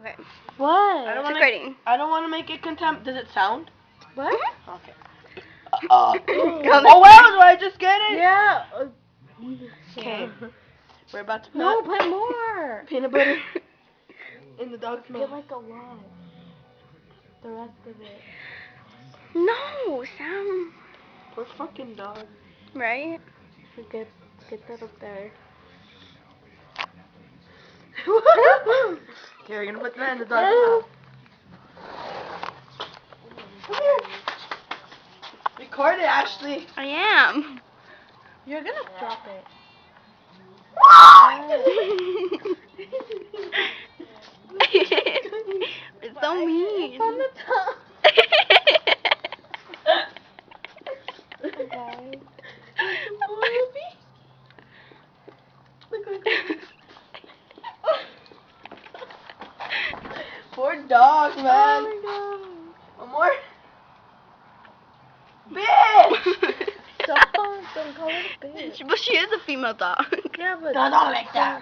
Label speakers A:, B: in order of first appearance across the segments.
A: Okay.
B: What?
A: I don't
B: want to make it contempt. Does it sound?
A: What?
B: Okay.
A: Oh,
B: wow, do I just get it?
C: Yeah.
B: Okay. We're about to put
C: No, put more.
B: peanut butter in the dog's mouth.
C: Get like a lot. The rest of it.
A: No, Sam.
B: Poor fucking dog.
A: Right?
C: Get that up there.
B: Okay, we're gonna put that in the dog's mouth. Come here. Record it, Ashley.
A: I am.
C: You're gonna drop it.
A: It's so mean.
C: It's on the top. Okay.
B: Poor dog, man.
C: Oh my god.
B: One more. Bitch!
C: Stop, don't call it a bitch.
A: But she is a female dog.
C: Yeah, but
B: No, not like that.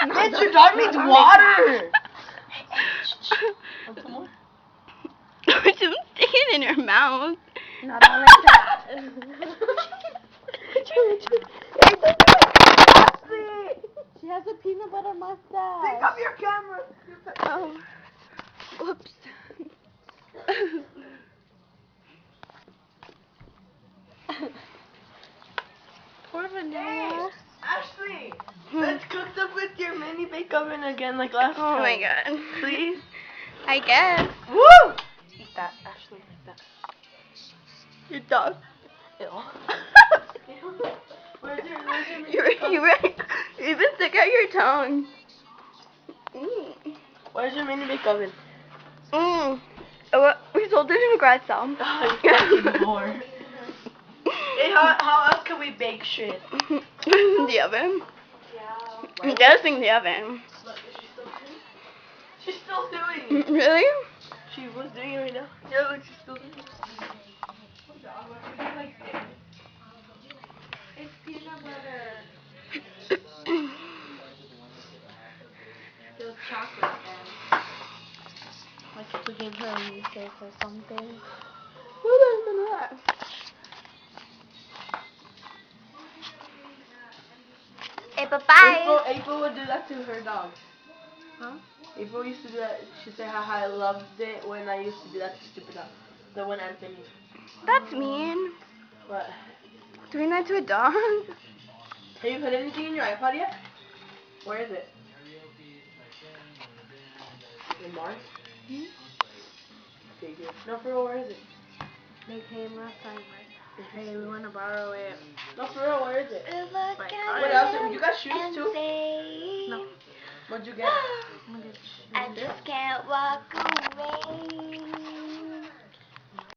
B: Bitch, your dog needs water. Want some more?
A: Don't stick it in her mouth.
C: not all like that. She has a peanut butter mustache.
B: Pick up your camera.
A: Oh. Whoops.
C: Poor Vanilla.
B: Ashley, let's cook them with your mini bake oven again like last time.
A: Oh my god.
B: Please?
A: I guess.
B: Woo! Eat that, Ashley. Eat that.
A: Your dog.
B: Ew. Where's your
A: You even stick out your tongue.
B: Where's your mini bake oven?
A: We sold it in garage sale.
B: Oh, you fucking whore. Hey, how else can we bake shit?
A: The oven.
B: Yeah.
A: I'm guessing the oven.
B: Look, is she still doing it? She's still doing it.
A: Really?
B: She was doing it right now. Yeah, look, she's still doing it.
C: It's peanut butter. There's chocolate then. Like if we gave her a milkshake or something.
A: Who doesn't know that? Hey, bye-bye.
B: April would do that to her dog.
C: Huh?
B: April used to do that. She'd say, haha, I loved it when I used to do that to stupid dog. The one Anthony.
A: That's mean.
B: What?
A: Doing that to a dog?
B: Have you put anything in your iPod yet? Where is it? In Mars?
C: Hmm?
B: Okay, good. No, for real, where is it?
C: They came last time. Hey, we want to borrow it.
B: No, for real, where is it?
C: Like,
B: What else? You got shoes too?
A: Say,
C: no.
B: What'd you get?
A: I just can't walk away.